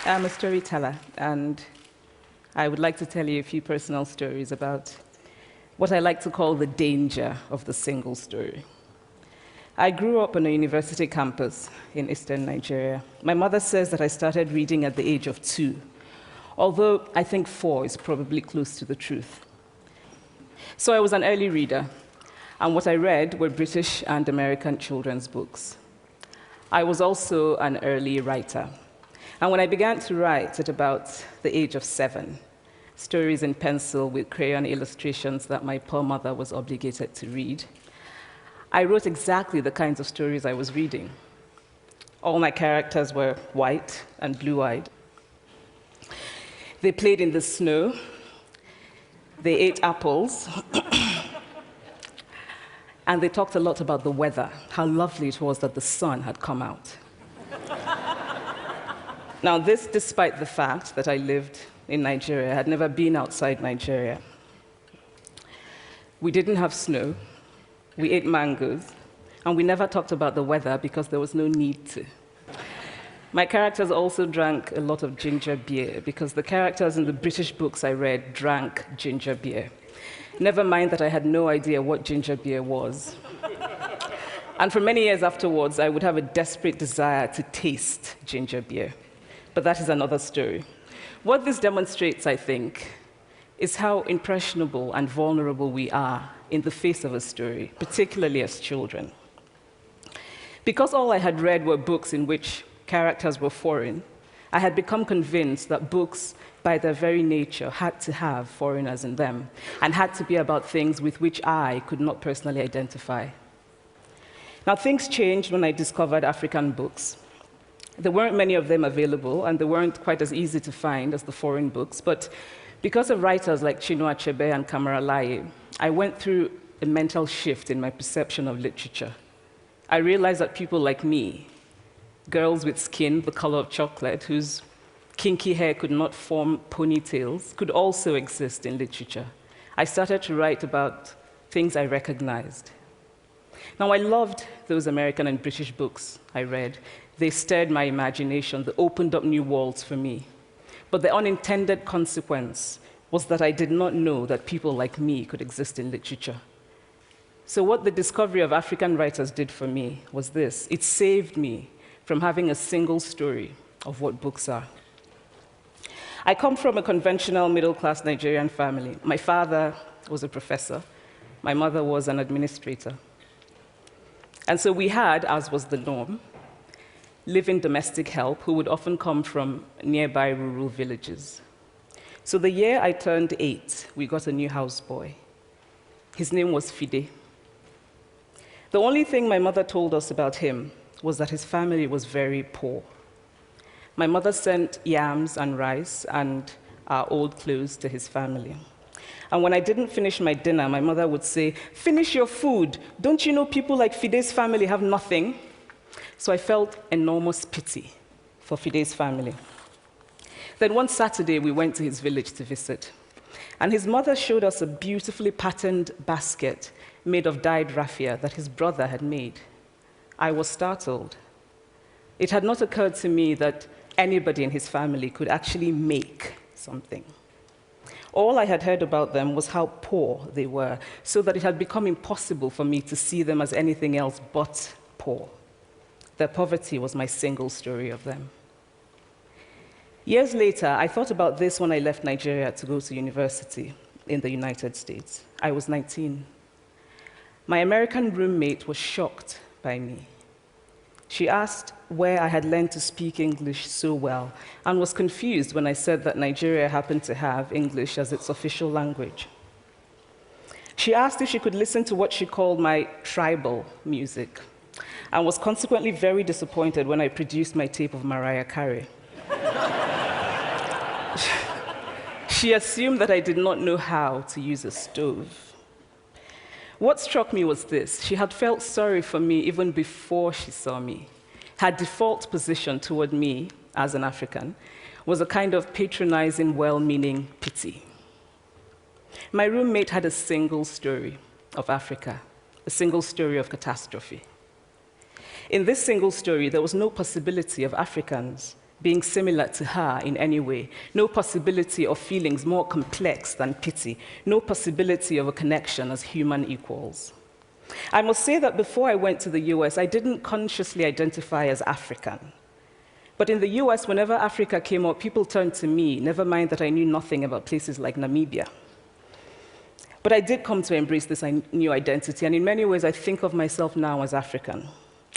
I'm a storyteller, and I would like to tell you a few personal stories about what I like to call the danger of the single story. I grew up on a university campus in eastern Nigeria. My mother says that I started reading at the age of 2, although I think 4 is probably close to the truth. So I was an early reader, and what I read were British and American children's books. I was also an early writer. And when I began to write at about the age of 7, stories in pencil with crayon illustrations that my poor mother was obligated to read, I wrote exactly the kinds of stories I was reading. All my characters were white and blue-eyed. They played in the snow. They ate apples. And they talked a lot about the weather, how lovely it was that the sun had come out. Now, this despite the fact that I lived in Nigeria. I had never been outside Nigeria. We didn't have snow. We ate mangoes. And we never talked about the weather because there was no need to. My characters also drank a lot of ginger beer because the characters in the British books I read drank ginger beer. Never mind that I had no idea what ginger beer was. And for many years afterwards, I would have a desperate desire to taste ginger beer. But that is another story. What this demonstrates, I think, is how impressionable and vulnerable we are in the face of a story, particularly as children. Because all I had read were books in which characters were foreign, I had become convinced that books, by their very nature, had to have foreigners in them and had to be about things with which I could not personally identify. Now, things changed when I discovered African books. There weren't many of them available, and they weren't quite as easy to find as the foreign books, but because of writers like Chinua Achebe and Kamaralaye, I went through a mental shift in my perception of literature. I realized that people like me, girls with skin the color of chocolate, whose kinky hair could not form ponytails, could also exist in literature. I started to write about things I recognized. Now, I loved those American and British books I read. They stirred my imagination. They opened up new worlds for me. But the unintended consequence was that I did not know that people like me could exist in literature. So what the discovery of African writers did for me was this. It saved me from having a single story of what books are. I come from a conventional middle-class Nigerian family. My father was a professor. My mother was an administrator. And so we had, as was the norm, live-in domestic help who would often come from nearby rural villages. So the year I turned 8, we got a new houseboy. His name was Fide. The only thing my mother told us about him was that his family was very poor. My mother sent yams and rice and our old clothes to his family. And when I didn't finish my dinner, my mother would say, "Finish your food. Don't you know people like Fide's family have nothing?" So I felt enormous pity for Fide's family. Then one Saturday, we went to his village to visit. And his mother showed us a beautifully patterned basket made of dyed raffia that his brother had made. I was startled. It had not occurred to me that anybody in his family could actually make something. All I had heard about them was how poor they were, so that it had become impossible for me to see them as anything else but poor. Their poverty was my single story of them. Years later, I thought about this when I left Nigeria to go to university in the United States. I was 19. My American roommate was shocked by me. She asked where I had learned to speak English so well and was confused when I said that Nigeria happened to have English as its official language. She asked if she could listen to what she called my tribal music, and was consequently very disappointed when I produced my tape of Mariah Carey. She assumed that I did not know how to use a stove. What struck me was this. She had felt sorry for me even before she saw me. Her default position toward me, as an African, was a kind of patronizing, well-meaning pity. My roommate had a single story of Africa, a single story of catastrophe. In this single story, there was no possibility of Africans being similar to her in any way, no possibility of feelings more complex than pity, no possibility of a connection as human equals. I must say that before I went to the US, I didn't consciously identify as African. But in the US, whenever Africa came up, people turned to me, never mind that I knew nothing about places like Namibia. But I did come to embrace this new identity, and in many ways, I think of myself now as African,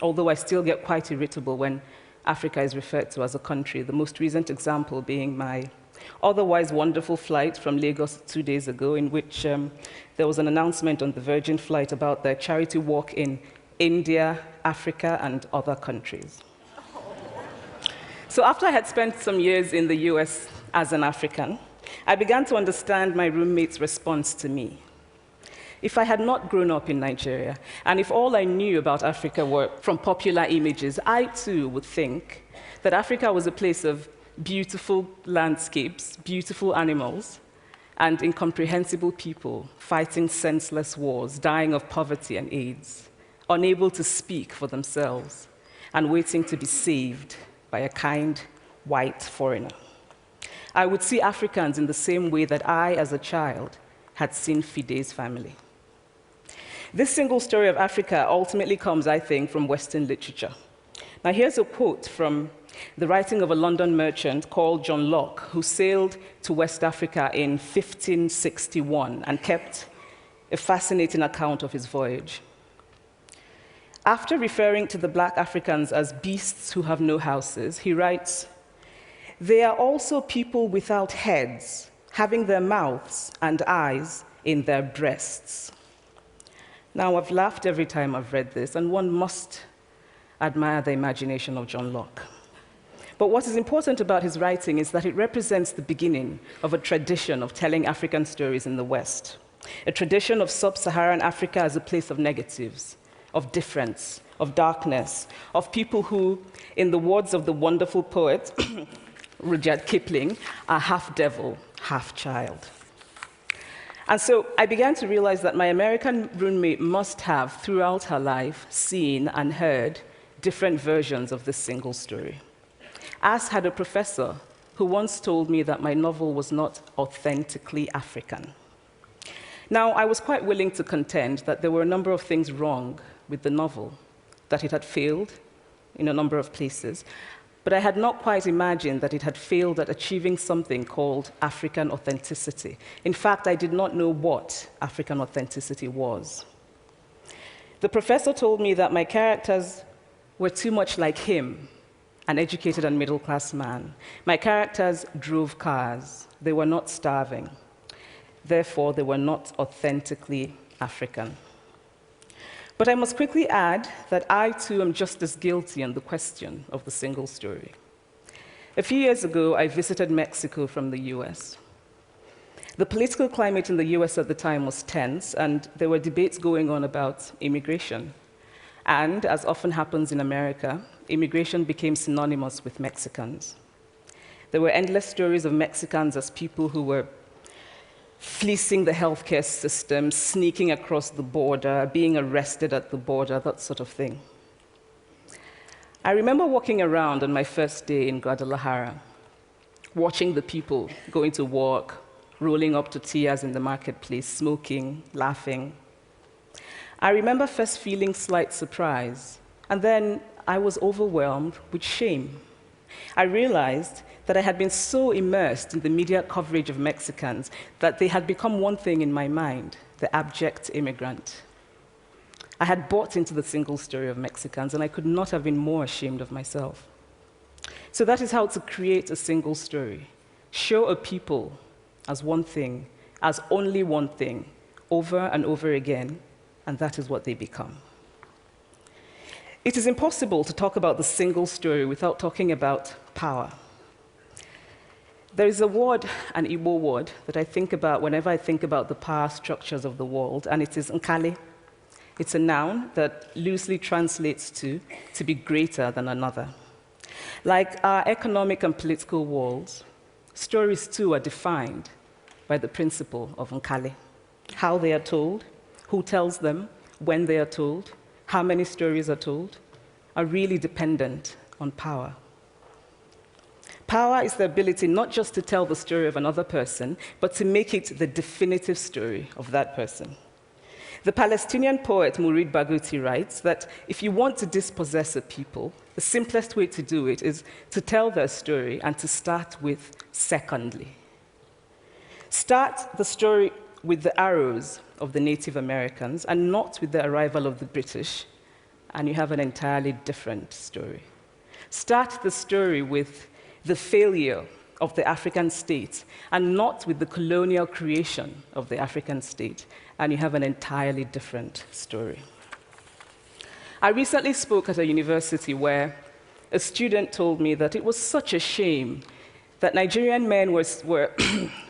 although I still get quite irritable when Africa is referred to as a country, the most recent example being my otherwise wonderful flight from Lagos 2 days ago, in which there was an announcement on the Virgin flight about their charity walk in India, Africa, and other countries. So after I had spent some years in the US as an African, I began to understand my roommate's response to me. If I had not grown up in Nigeria, and if all I knew about Africa were from popular images, I too would think that Africa was a place of beautiful landscapes, beautiful animals, and incomprehensible people fighting senseless wars, dying of poverty and AIDS, unable to speak for themselves, and waiting to be saved by a kind white foreigner. I would see Africans in the same way that I, as a child, had seen Fide's family. This single story of Africa ultimately comes, I think, from Western literature. Now, here's a quote from the writing of a London merchant called John Locke, who sailed to West Africa in 1561 and kept a fascinating account of his voyage. After referring to the black Africans as beasts who have no houses, he writes, "They are also people without heads, having their mouths and eyes in their breasts." Now, I've laughed every time I've read this, and one must admire the imagination of John Locke. But what is important about his writing is that it represents the beginning of a tradition of telling African stories in the West, a tradition of sub-Saharan Africa as a place of negatives, of difference, of darkness, of people who, in the words of the wonderful poet Rudyard Kipling, are half devil, half child. And so I began to realize that my American roommate must have, throughout her life, seen and heard different versions of this single story. As had a professor who once told me that my novel was not authentically African. Now, I was quite willing to contend that there were a number of things wrong with the novel, that it had failed in a number of places, but I had not quite imagined that it had failed at achieving something called African authenticity. In fact, I did not know what African authenticity was. The professor told me that my characters were too much like him, an educated and middle-class man. My characters drove cars. They were not starving. Therefore, they were not authentically African. But I must quickly add that I, too, am just as guilty on the question of the single story. A few years ago, I visited Mexico from the US. The political climate in the US at the time was tense, and there were debates going on about immigration. And, as often happens in America, immigration became synonymous with Mexicans. There were endless stories of Mexicans as people who were fleecing the healthcare system, sneaking across the border, being arrested at the border, that sort of thing. I remember walking around on my first day in Guadalajara, watching the people going to work, rolling up tortillas in the marketplace, smoking, laughing. I remember first feeling slight surprise, and then I was overwhelmed with shame. I realized that I had been so immersed in the media coverage of Mexicans that they had become one thing in my mind, the abject immigrant. I had bought into the single story of Mexicans, and I could not have been more ashamed of myself. So that is how to create a single story. Show a people as one thing, as only one thing, over and over again, and that is what they become. It is impossible to talk about the single story without talking about power. There is a word, an Igbo word, that I think about whenever I think about the power structures of the world, and it is nkali. It's a noun that loosely translates to be greater than another. Like our economic and political worlds, stories too are defined by the principle of nkali. How they are told, who tells them, when they are told, how many stories are told, are really dependent on power. Power is the ability not just to tell the story of another person, but to make it the definitive story of that person. The Palestinian poet Mourid Barghouti writes that if you want to dispossess a people, the simplest way to do it is to tell their story and to start with secondly. Start the story with the arrows of the Native Americans and not with the arrival of the British, and you have an entirely different story. Start the story with the failure of the African state and not with the colonial creation of the African state, and you have an entirely different story. I recently spoke at a university where a student told me that it was such a shame that Nigerian men were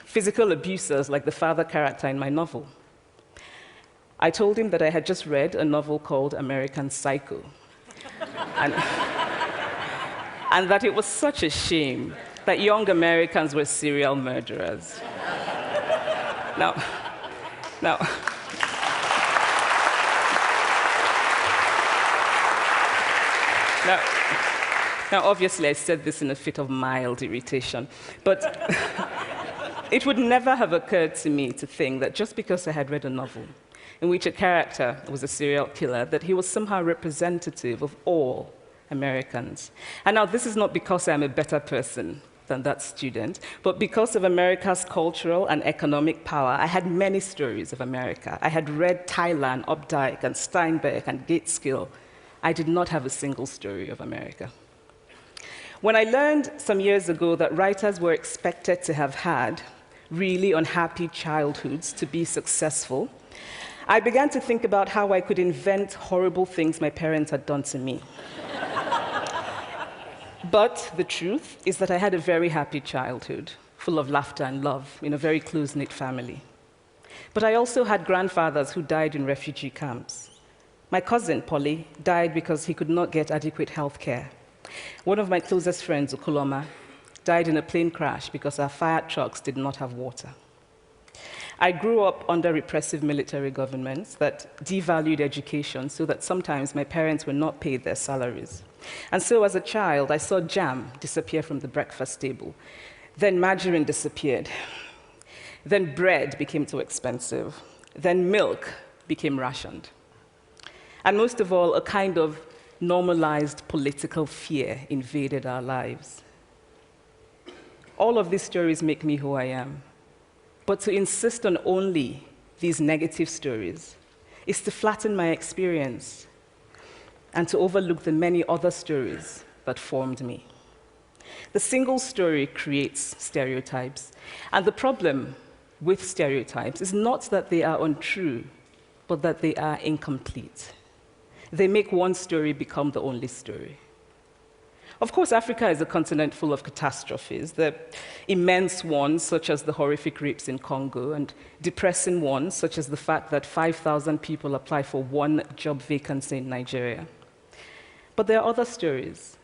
physical abusers like the father character in my novel. I told him that I had just read a novel called American Psycho, and that it was such a shame that young Americans were serial murderers. Now, obviously, I said this in a fit of mild irritation, but it would never have occurred to me to think that just because I had read a novel in which a character was a serial killer, that he was somehow representative of all Americans. And now, this is not because I'm a better person than that student, but because of America's cultural and economic power, I had many stories of America. I had read Tylan, Updike, and Steinbeck, and Gateskill. I did not have a single story of America. When I learned some years ago that writers were expected to have had really unhappy childhoods to be successful, I began to think about how I could invent horrible things my parents had done to me. But the truth is that I had a very happy childhood, full of laughter and love, in a very close-knit family. But I also had grandfathers who died in refugee camps. My cousin, Polly, died because he could not get adequate health care. One of my closest friends, Okoloma, died in a plane crash because our fire trucks did not have water. I grew up under repressive military governments that devalued education so that sometimes my parents were not paid their salaries. And so as a child, I saw jam disappear from the breakfast table. Then margarine disappeared. Then bread became too expensive. Then milk became rationed. And most of all, a kind of normalized political fear invaded our lives. All of these stories make me who I am. But to insist on only these negative stories is to flatten my experience and to overlook the many other stories that formed me. The single story creates stereotypes, and the problem with stereotypes is not that they are untrue, but that they are incomplete. They make one story become the only story. Of course, Africa is a continent full of catastrophes, the immense ones, such as the horrific rapes in Congo, and depressing ones, such as the fact that 5,000 people apply for one job vacancy in Nigeria. But there are other stories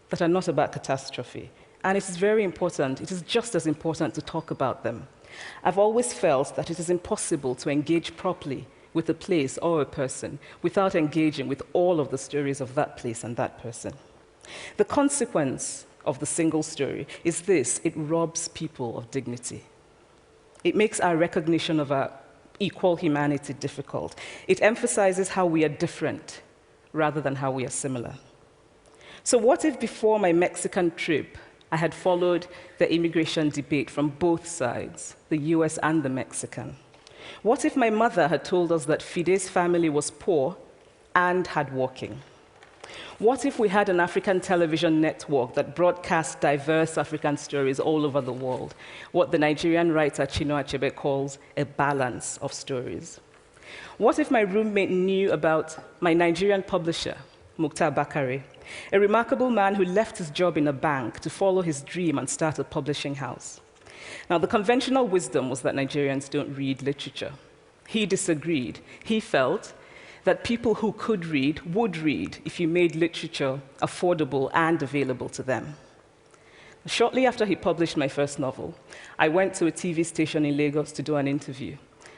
that are not about catastrophe, and it is very important, it is just as important to talk about them. I've always felt that it is impossible to engage properly with a place or a person without engaging with all of the stories of that place and that person. The consequence of the single story is this: it robs people of dignity. It makes our recognition of our equal humanity difficult. It emphasizes how we are different rather than how we are similar. So what if before my Mexican trip, I had followed the immigration debate from both sides, the US and the Mexican? What if my mother had told us that Fide's family was poor and hardworking? What if we had an African television network that broadcast diverse African stories all over the world, what the Nigerian writer Chinua Achebe calls a balance of stories? What if my roommate knew about my Nigerian publisher, Mukhtar Bakare, a remarkable man who left his job in a bank to follow his dream and start a publishing house? Now, the conventional wisdom was that Nigerians don't read literature. He disagreed. He felt that people who could read would read if you made literature affordable and available to them. Shortly after he published my first novel, I went to a TV station in Lagos to do an interview.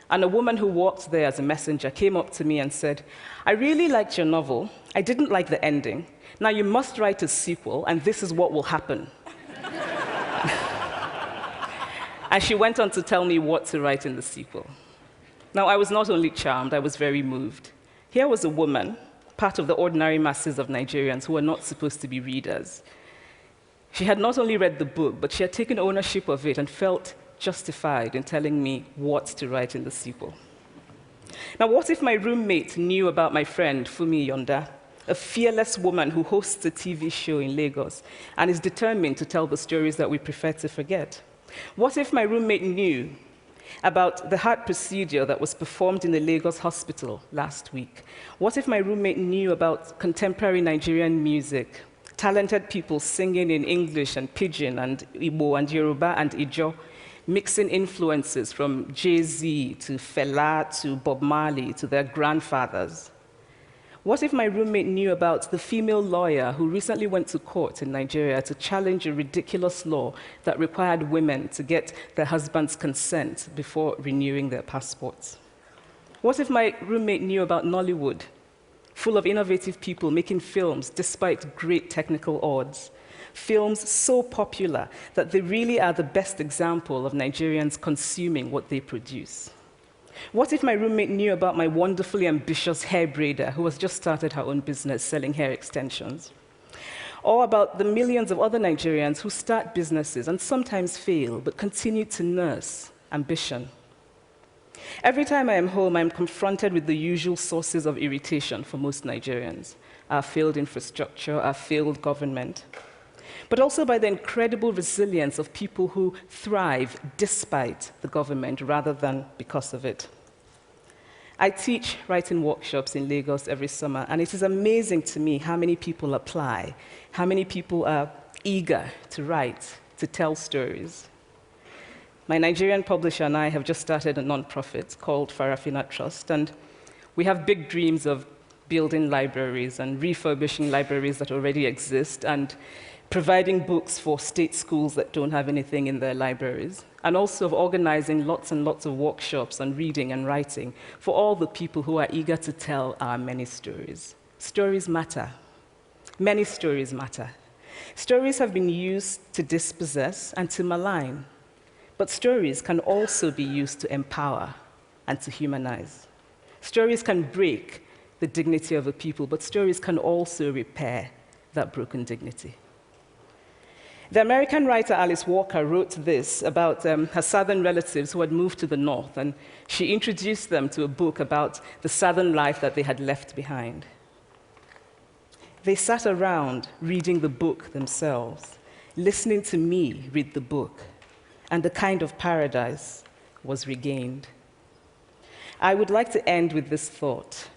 And a woman who worked there as a messenger came up to me and said, "I really liked your novel. I didn't like the ending. Now you must write a sequel, and this is what will happen." And she went on to tell me what to write in the sequel. Now, I was not only charmed, I was very moved. Here was a woman, part of the ordinary masses of Nigerians who were not supposed to be readers. She had not only read the book, but she had taken ownership of it and felt justified in telling me what to write in the sequel. Now, what if my roommate knew about my friend, Fumi Yonda, a fearless woman who hosts a TV show in Lagos and is determined to tell the stories that we prefer to forget? What if my roommate knew about the heart procedure that was performed in the Lagos hospital last week? What if my roommate knew about contemporary Nigerian music, talented people singing in English and Pidgin and Igbo and Yoruba and Ijo, mixing influences from Jay-Z to Fela to Bob Marley to their grandfathers? What if my roommate knew about the female lawyer who recently went to court in Nigeria to challenge a ridiculous law that required women to get their husband's consent before renewing their passports? What if my roommate knew about Nollywood, full of innovative people making films despite great technical odds? Films so popular that they really are the best example of Nigerians consuming what they produce. What if my roommate knew about my wonderfully ambitious hair braider who has just started her own business selling hair extensions? Or about the millions of other Nigerians who start businesses and sometimes fail, but continue to nurse ambition? Every time I am home, I'm confronted with the usual sources of irritation for most Nigerians: our failed infrastructure, our failed government, but also by the incredible resilience of people who thrive despite the government rather than because of it. I teach writing workshops in Lagos every summer, and it is amazing to me how many people apply, how many people are eager to write, to tell stories. My Nigerian publisher and I have just started a nonprofit called Farafina Trust, and we have big dreams of building libraries and refurbishing libraries that already exist and providing books for state schools that don't have anything in their libraries, and also of organizing lots and lots of workshops on reading and writing for all the people who are eager to tell our many stories. Stories matter. Many stories matter. Stories have been used to dispossess and to malign, but stories can also be used to empower and to humanize. Stories can break the dignity of a people, but stories can also repair that broken dignity. The American writer Alice Walker wrote this about her southern relatives who had moved to the north, and she introduced them to a book about the southern life that they had left behind. They sat around reading the book themselves, listening to me read the book, and a kind of paradise was regained. I would like to end with this thought,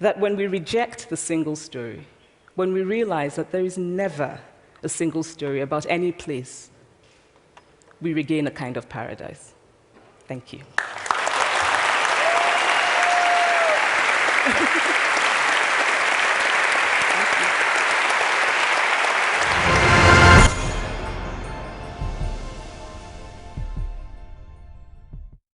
that when we reject the single story, when we realize that there is never a single story about any place, we regain a kind of paradise. Thank you.